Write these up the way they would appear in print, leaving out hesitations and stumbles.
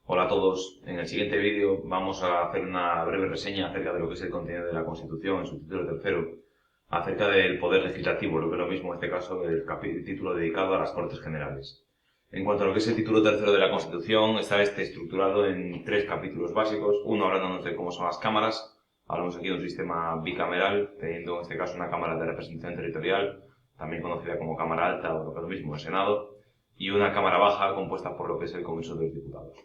Hola a todos. En el siguiente vídeo vamos a hacer una breve reseña acerca de lo que es el contenido de la Constitución en su título tercero, acerca del poder legislativo, lo que es lo mismo en este caso el título dedicado a las Cortes Generales. En cuanto a lo que es el título tercero de la Constitución, está estructurado en tres capítulos básicos. Uno hablándonos de cómo son las cámaras. Hablamos aquí de un sistema bicameral, teniendo en este caso una Cámara de Representación Territorial, también conocida como Cámara Alta o lo que es lo mismo, el Senado, y una Cámara Baja compuesta por lo que es el Congreso de los Diputados.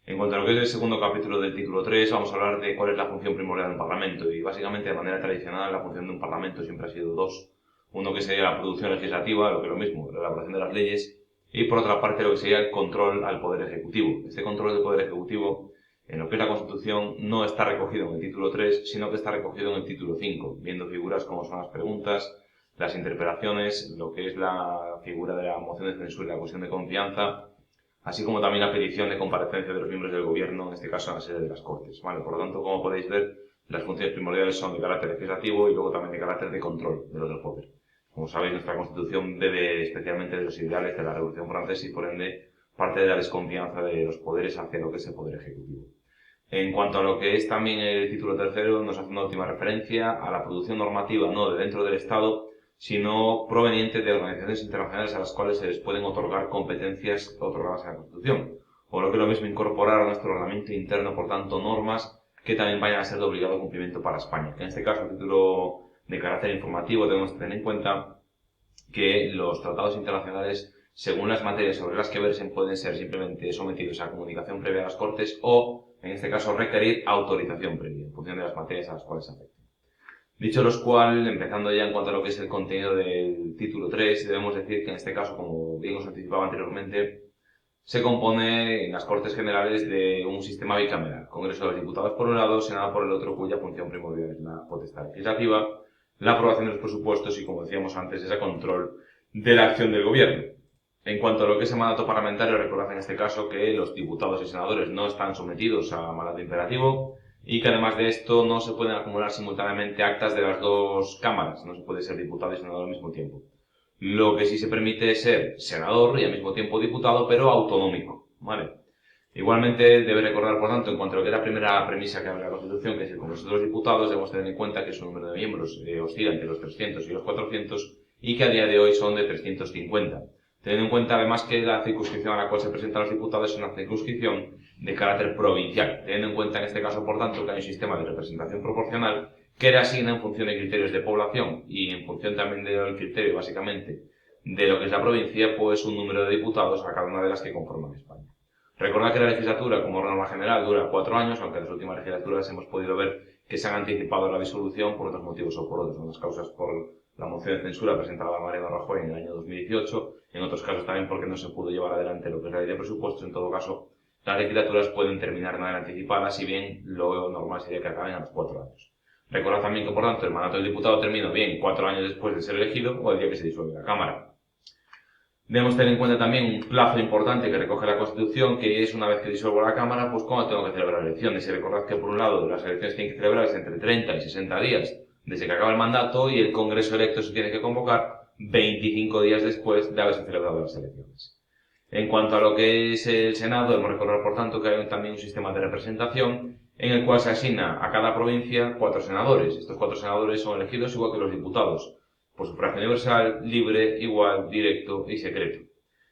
En cuanto a lo que es el segundo capítulo del título 3, vamos a hablar de cuál es la función primordial de un parlamento. Y básicamente, de manera tradicional, la función de un parlamento siempre ha sido dos. Uno que sería la producción legislativa, lo que es lo mismo, la elaboración de las leyes, y por otra parte lo que sería el control al Poder Ejecutivo. Este control del Poder Ejecutivo, en lo que es la Constitución, no está recogido en el título 3, sino que está recogido en el título 5, viendo figuras como son las preguntas, las interpelaciones, lo que es la figura de la moción de censura y la cuestión de confianza, así como también la petición de comparecencia de los miembros del Gobierno, en este caso en la sede de las Cortes. ¿Vale? Por lo tanto, como podéis ver, las funciones primordiales son de carácter legislativo y luego también de carácter de control del otro poder. Como sabéis, nuestra Constitución bebe especialmente de los ideales de la Revolución Francesa y, por ende, parte de la desconfianza de los poderes hacia lo que es el poder ejecutivo. En cuanto a lo que es también el título tercero, nos hace una última referencia a la producción normativa no de dentro del Estado, sino proveniente de organizaciones internacionales a las cuales se les pueden otorgar competencias otorgadas en la Constitución. O lo que es lo mismo, incorporar a nuestro reglamento interno, por tanto, normas que también vayan a ser de obligado cumplimiento para España. En este caso, a título de carácter informativo, debemos tener en cuenta que los tratados internacionales, según las materias sobre las que versen, pueden ser simplemente sometidos a comunicación previa a las Cortes o, en este caso, requerir autorización previa, en función de las materias a las cuales afecten. Dicho los cual, empezando ya en cuanto a lo que es el contenido del título 3, debemos decir que en este caso, como bien os anticipaba anteriormente, se compone en las Cortes Generales de un sistema bicameral. Congreso de los Diputados por un lado, Senado por el otro, cuya función primordial es la potestad legislativa, la aprobación de los presupuestos y, como decíamos antes, ese control de la acción del Gobierno. En cuanto a lo que es el mandato parlamentario, recordad en este caso que los diputados y senadores no están sometidos a mandato imperativo y que además de esto no se pueden acumular simultáneamente actas de las dos cámaras, no se puede ser diputado y senador al mismo tiempo. Lo que sí se permite es ser senador y al mismo tiempo diputado, pero autonómico, ¿vale? Igualmente debe recordar, por tanto, en cuanto a lo que es la primera premisa que abre la Constitución, que es el Congreso de los Diputados, debemos tener en cuenta que su número de miembros oscila entre los 300 y los 400 y que a día de hoy son de 350. Teniendo en cuenta además que la circunscripción a la cual se presentan los diputados es una circunscripción de carácter provincial, teniendo en cuenta en este caso, por tanto, que hay un sistema de representación proporcional que le asigna en función de criterios de población y en función también del criterio, básicamente, de lo que es la provincia, pues un número de diputados a cada una de las que conforman España. Recordad que la legislatura, como norma general, dura 4 años, aunque en las últimas legislaturas hemos podido ver que se han anticipado la disolución por otros motivos o por otros. Unas causas por la moción de censura presentada por Mariano Rajoy en el año 2018, en otros casos también porque no se pudo llevar adelante lo que es la ley de presupuestos. En todo caso, las legislaturas pueden terminar de manera anticipada, si bien lo normal sería que acaben a los 4 años. Recordad también que, por tanto, el mandato del diputado termina bien 4 años después de ser elegido o el día que se disuelve la Cámara. Debemos tener en cuenta también un plazo importante que recoge la Constitución, que es una vez que disuelvo la Cámara, pues cuándo tengo que celebrar elecciones. Y recordad que, por un lado, las elecciones tienen que celebrarse entre 30 y 60 días desde que acaba el mandato y el Congreso electo se tiene que convocar 25 días después de haberse celebrado las elecciones. En cuanto a lo que es el Senado, debemos recordar, por tanto, que hay también un sistema de representación en el cual se asigna a cada provincia 4 senadores. Estos 4 senadores son elegidos igual que los diputados, por sufragio universal, libre, igual, directo y secreto.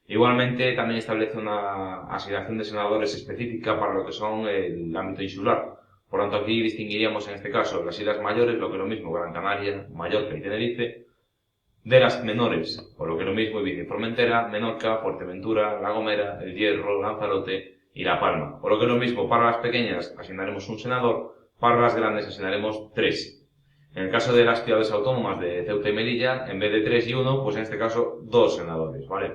Igualmente, también establece una asignación de senadores específica para lo que son el ámbito insular. Por tanto, aquí distinguiríamos en este caso las islas mayores, lo que es lo mismo, Gran Canaria, Mallorca y Tenerife, de las menores, o lo que es lo mismo, Ibiza y Formentera, Menorca, Fuerteventura, La Gomera, El Hierro, Lanzarote y La Palma. O lo que es lo mismo, para las pequeñas asignaremos un senador, para las grandes asignaremos 3. En el caso de las ciudades autónomas de Ceuta y Melilla, en vez de 3 y 1, pues en este caso 2 senadores, ¿vale?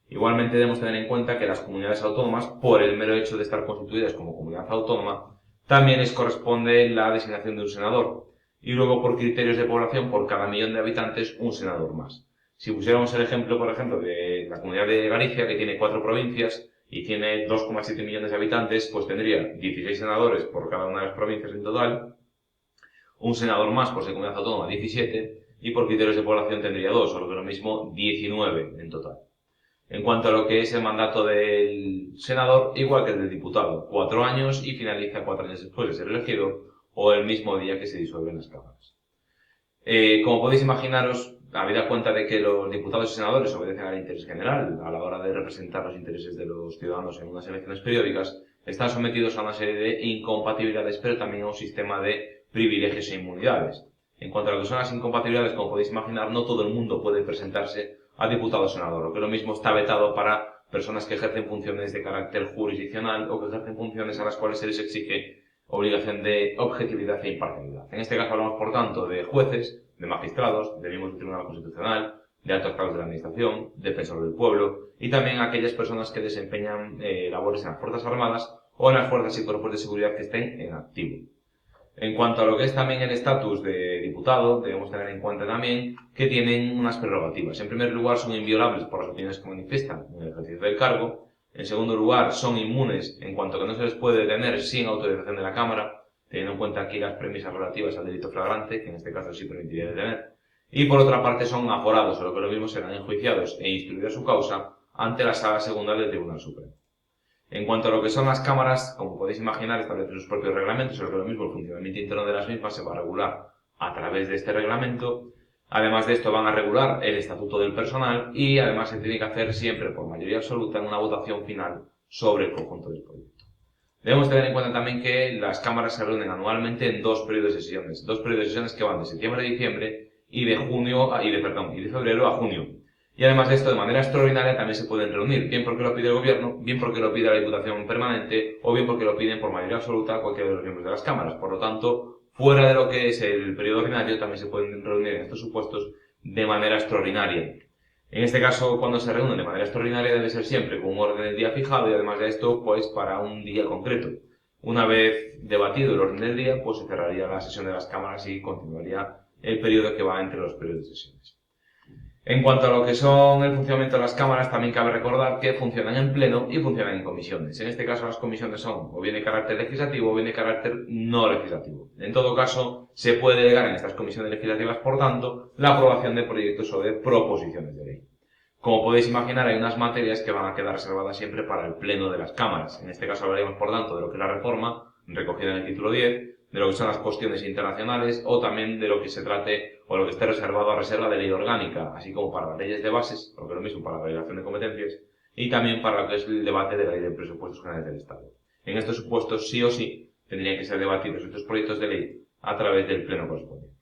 Igualmente debemos tener en cuenta que las comunidades autónomas, por el mero hecho de estar constituidas como comunidad autónoma, también les corresponde la designación de un senador. Y luego, por criterios de población, por cada millón de habitantes, un senador más. Si pusiéramos el ejemplo, por ejemplo, de la comunidad de Galicia, que tiene 4 provincias y tiene 2,7 millones de habitantes, pues tendría 16 senadores por cada una de las provincias en total, un senador más por ser comunidad autónoma, 17, y por criterios de población tendría 2, o lo que es lo mismo, 19 en total. En cuanto a lo que es el mandato del senador, igual que el del diputado, 4 años y finaliza 4 años después de ser elegido o el mismo día que se disuelven las cámaras. Como podéis imaginaros, habida cuenta de que los diputados y senadores obedecen al interés general a la hora de representar los intereses de los ciudadanos en unas elecciones periódicas, están sometidos a una serie de incompatibilidades, pero también a un sistema de privilegios e inmunidades. En cuanto a lo que son las incompatibilidades, como podéis imaginar, no todo el mundo puede presentarse a diputado o senador, lo que lo mismo está vetado para personas que ejercen funciones de carácter jurisdiccional o que ejercen funciones a las cuales se les exige obligación de objetividad e imparcialidad. En este caso hablamos, por tanto, de jueces, de magistrados, de miembros del Tribunal Constitucional, de altos cargos de la Administración, defensor del pueblo y también aquellas personas que desempeñan labores en las Fuerzas Armadas o en las fuerzas y cuerpos de seguridad que estén en activo. En cuanto a lo que es también el estatus de diputado, debemos tener en cuenta también que tienen unas prerrogativas. En primer lugar, son inviolables por las opiniones que manifiestan en el ejercicio del cargo. En segundo lugar, son inmunes en cuanto a que no se les puede detener sin autorización de la Cámara, teniendo en cuenta aquí las premisas relativas al delito flagrante, que en este caso sí permitiría detener. Y por otra parte, son aforados, o lo que lo mismo serán enjuiciados e instruida su causa ante la Sala Segunda del Tribunal Supremo. En cuanto a lo que son las cámaras, como podéis imaginar, establecen sus propios reglamentos, o lo que lo mismo, el funcionamiento interno de las mismas se va a regular a través de este reglamento. Además de esto, van a regular el estatuto del personal y además se tiene que hacer siempre por mayoría absoluta en una votación final sobre el conjunto del proyecto. Debemos tener en cuenta también que las cámaras se reúnen anualmente en dos periodos de sesiones que van de septiembre a diciembre y de febrero a junio. Y además de esto, de manera extraordinaria también se pueden reunir, bien porque lo pide el Gobierno, bien porque lo pide la Diputación Permanente, o bien porque lo piden por mayoría absoluta cualquiera de los miembros de las cámaras. Por lo tanto, fuera de lo que es el periodo ordinario, también se pueden reunir en estos supuestos de manera extraordinaria. En este caso, cuando se reúnen de manera extraordinaria, debe ser siempre con un orden del día fijado y además de esto, pues para un día concreto. Una vez debatido el orden del día, pues se cerraría la sesión de las cámaras y continuaría el periodo que va entre los periodos de sesiones. En cuanto a lo que son el funcionamiento de las cámaras, también cabe recordar que funcionan en pleno y funcionan en comisiones. En este caso, las comisiones son o bien de carácter legislativo o bien de carácter no legislativo. En todo caso, se puede delegar en estas comisiones legislativas, por tanto, la aprobación de proyectos o de proposiciones de ley. Como podéis imaginar, hay unas materias que van a quedar reservadas siempre para el pleno de las cámaras. En este caso hablaríamos, por tanto, de lo que es la reforma, recogida en el título 10, de lo que son las cuestiones internacionales o también de lo que se trate o lo que esté reservado a reserva de ley orgánica, así como para las leyes de bases, lo que es lo mismo para la delegación de competencias, y también para lo que es el debate de la ley de presupuestos generales del Estado. En estos supuestos, sí o sí, tendrían que ser debatidos estos proyectos de ley a través del pleno correspondiente.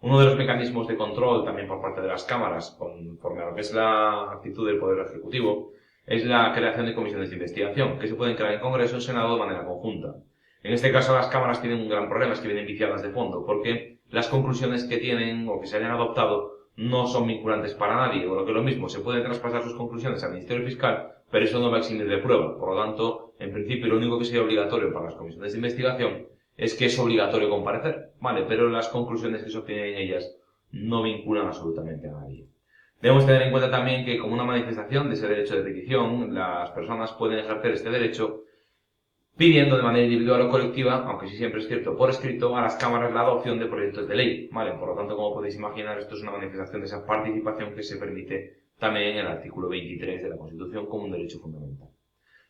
Uno de los mecanismos de control también por parte de las cámaras, conforme a lo que es la actitud del Poder Ejecutivo, es la creación de comisiones de investigación, que se pueden crear en Congreso o en Senado de manera conjunta. En este caso, las cámaras tienen un gran problema, es que vienen viciadas de fondo, porque las conclusiones que tienen o que se hayan adoptado no son vinculantes para nadie, o lo que es lo mismo, se pueden traspasar sus conclusiones al Ministerio Fiscal, pero eso no va a eximir de prueba. Por lo tanto, en principio, lo único que sería obligatorio para las comisiones de investigación es que es obligatorio comparecer, ¿vale? Pero las conclusiones que se obtienen en ellas no vinculan absolutamente a nadie. Debemos tener en cuenta también que, como una manifestación de ese derecho de petición, las personas pueden ejercer este derecho pidiendo de manera individual o colectiva, aunque sí siempre es cierto, por escrito, a las cámaras la adopción de proyectos de ley, ¿vale? Por lo tanto, como podéis imaginar, esto es una manifestación de esa participación que se permite también en el artículo 23 de la Constitución como un derecho fundamental.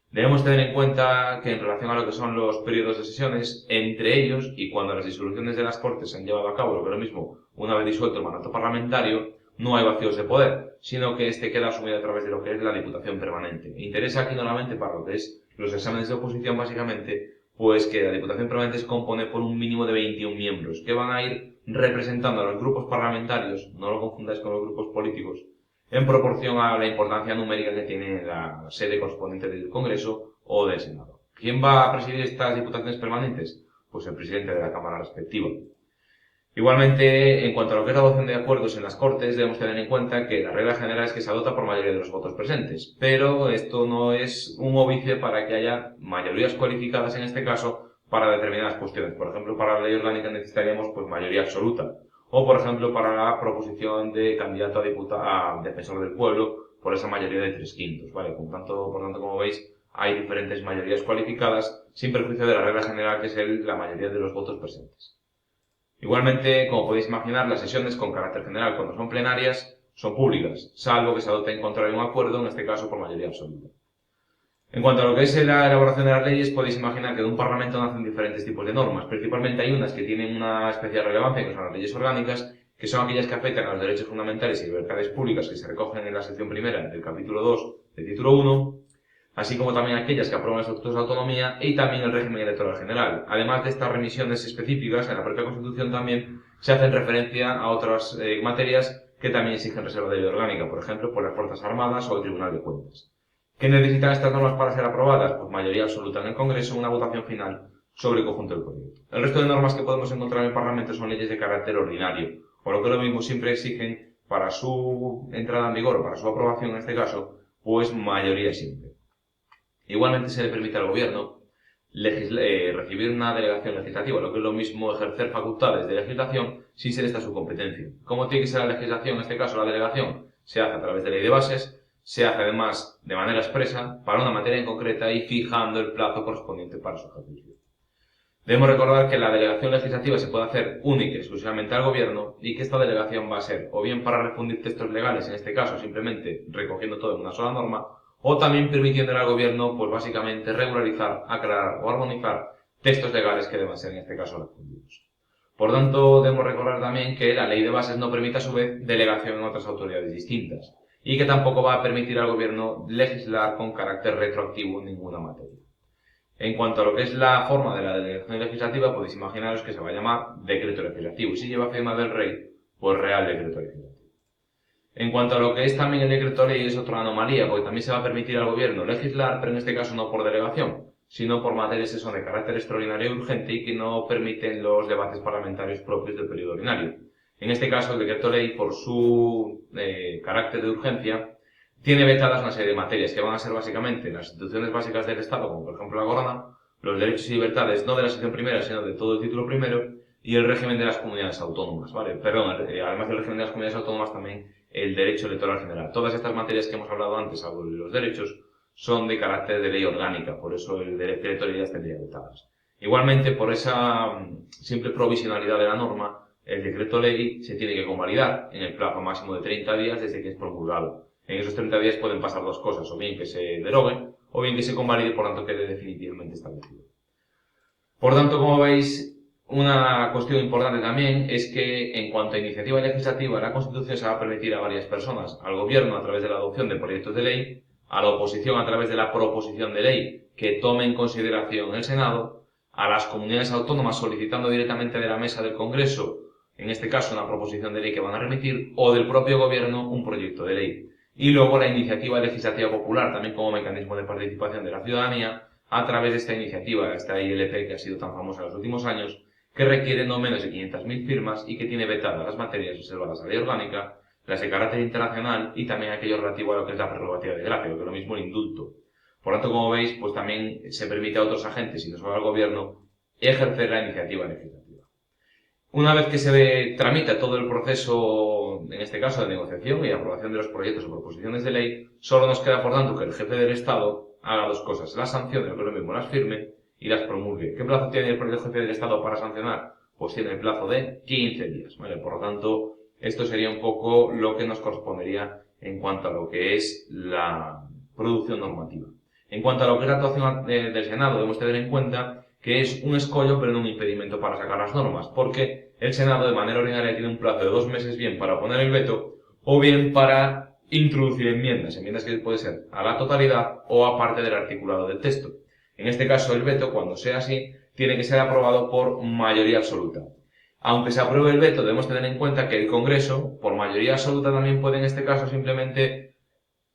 Debemos tener en cuenta que en relación a lo que son los periodos de sesiones, entre ellos, y cuando las disoluciones de las Cortes se han llevado a cabo, lo que es lo mismo, una vez disuelto el mandato parlamentario, no hay vacíos de poder, sino que este queda asumido a través de lo que es la Diputación Permanente. Interesa aquí normalmente para lo que es los exámenes de oposición, básicamente, pues que la Diputación Permanente se compone por un mínimo de 21 miembros, que van a ir representando a los grupos parlamentarios, no lo confundáis con los grupos políticos, en proporción a la importancia numérica que tiene la sede correspondiente del Congreso o del Senado. ¿Quién va a presidir estas diputaciones permanentes? Pues el presidente de la Cámara respectiva. Igualmente, en cuanto a lo que es la adopción de acuerdos en las Cortes, debemos tener en cuenta que la regla general es que se adopta por mayoría de los votos presentes, pero esto no es un óbice para que haya mayorías cualificadas en este caso para determinadas cuestiones. Por ejemplo, para la ley orgánica necesitaríamos pues mayoría absoluta. O, por ejemplo, para la proposición de candidato a defensor del pueblo por esa mayoría de 3/5, ¿vale? Por tanto, como veis, hay diferentes mayorías cualificadas sin perjuicio de la regla general que es la mayoría de los votos presentes. Igualmente, como podéis imaginar, las sesiones con carácter general, cuando son plenarias, son públicas, salvo que se adopte en contra de un acuerdo, en este caso por mayoría absoluta. En cuanto a lo que es la elaboración de las leyes, podéis imaginar que de un parlamento nacen diferentes tipos de normas. Principalmente hay unas que tienen una especial relevancia, que son las leyes orgánicas, que son aquellas que afectan a los derechos fundamentales y libertades públicas que se recogen en la sección primera del capítulo 2 del título 1, así como también aquellas que aprueban los estatutos de autonomía y también el régimen electoral general. Además de estas remisiones específicas, en la propia Constitución también se hacen referencia a otras materias que también exigen reserva de ley orgánica, por ejemplo, por las Fuerzas Armadas o el Tribunal de Cuentas. ¿Qué necesitan estas normas para ser aprobadas? Pues mayoría absoluta en el Congreso, una votación final sobre el conjunto del proyecto. El resto de normas que podemos encontrar en el Parlamento son leyes de carácter ordinario, o lo que lo mismo siempre exigen para su entrada en vigor o para su aprobación en este caso, pues mayoría simple. Igualmente se le permite al Gobierno recibir una delegación legislativa, lo que es lo mismo ejercer facultades de legislación sin ser esta su competencia. ¿Cómo tiene que ser la legislación? En este caso la delegación se hace a través de ley de bases, se hace además de manera expresa para una materia en concreta y fijando el plazo correspondiente para su ejercicio. Debemos recordar que la delegación legislativa se puede hacer única y exclusivamente al Gobierno y que esta delegación va a ser o bien para refundir textos legales, en este caso simplemente recogiendo todo en una sola norma, o también permitiéndole al Gobierno, pues básicamente regularizar, aclarar o armonizar textos legales que deban ser en este caso refundidos. Por tanto, debemos recordar también que la ley de bases no permite a su vez delegación en otras autoridades distintas y que tampoco va a permitir al Gobierno legislar con carácter retroactivo en ninguna materia. En cuanto a lo que es la forma de la delegación legislativa, podéis imaginaros que se va a llamar decreto legislativo y si lleva firma del rey, pues real decreto legislativo. En cuanto a lo que es también el decreto ley, es otra anomalía, porque también se va a permitir al Gobierno legislar, pero en este caso no por delegación, sino por materias que son de carácter extraordinario y urgente y que no permiten los debates parlamentarios propios del periodo ordinario. En este caso, el decreto ley, por su carácter de urgencia, tiene vetadas una serie de materias que van a ser básicamente las instituciones básicas del Estado, como por ejemplo la corona, los derechos y libertades no de la sección primera, sino de todo el título primero, y el régimen de las comunidades autónomas, ¿vale? Perdón, además del régimen de las comunidades autónomas también el derecho electoral general. Todas estas materias que hemos hablado antes, salvo los derechos, son de carácter de ley orgánica, por eso el decreto ley las tendría vetadas. Igualmente, por esa simple provisionalidad de la norma, el decreto ley se tiene que convalidar en el plazo máximo de 30 días desde que es promulgado. En esos 30 días pueden pasar dos cosas, o bien que se derogue, o bien que se convalide, por tanto quede definitivamente establecido. Por tanto, como veis, una cuestión importante también es que, en cuanto a iniciativa legislativa, la Constitución se va a permitir a varias personas, al Gobierno a través de la adopción de proyectos de ley, a la oposición a través de la proposición de ley que tome en consideración el Senado, a las comunidades autónomas solicitando directamente de la mesa del Congreso, en este caso una proposición de ley que van a remitir, o del propio Gobierno un proyecto de ley. Y luego la iniciativa legislativa popular, también como mecanismo de participación de la ciudadanía, a través de esta iniciativa, esta ILP que ha sido tan famosa en los últimos años, que requiere no menos de 500.000 firmas y que tiene vetadas las materias reservadas a la ley orgánica, las de carácter internacional y también aquello relativo a lo que es la prerrogativa de gracia, lo que es lo mismo el indulto. Por tanto, como veis, pues también se permite a otros agentes, y no solo al Gobierno, ejercer la iniciativa legislativa. Una vez que se tramita todo el proceso, en este caso de negociación y aprobación de los proyectos o proposiciones de ley, solo nos queda, por tanto, que el jefe del Estado haga dos cosas: las sancione, lo que es lo mismo, las firme y las promulgue. ¿Qué plazo tiene el jefe del Estado para sancionar? Pues tiene el plazo de 15 días, ¿vale? Por lo tanto, esto sería un poco lo que nos correspondería en cuanto a lo que es la producción normativa. En cuanto a lo que es la actuación del Senado, debemos tener en cuenta que es un escollo pero no un impedimento para sacar las normas, porque el Senado de manera ordinaria tiene un plazo de 2 meses bien para poner el veto o bien para introducir enmiendas que puede ser a la totalidad o a parte del articulado del texto. En este caso, el veto, cuando sea así, tiene que ser aprobado por mayoría absoluta. Aunque se apruebe el veto, debemos tener en cuenta que el Congreso, por mayoría absoluta, también puede en este caso simplemente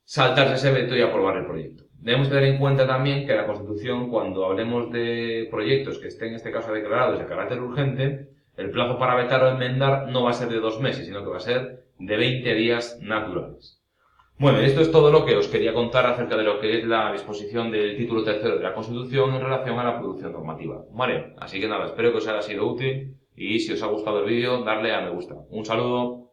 saltarse ese veto y aprobar el proyecto. Debemos tener en cuenta también que la Constitución, cuando hablemos de proyectos que estén en este caso declarados de carácter urgente, el plazo para vetar o enmendar no va a ser de 2 meses, sino que va a ser de 20 días naturales. Bueno, esto es todo lo que os quería contar acerca de lo que es la disposición del título tercero de la Constitución en relación a la producción normativa. Vale, así que nada, espero que os haya sido útil y si os ha gustado el vídeo, darle a me gusta. Un saludo.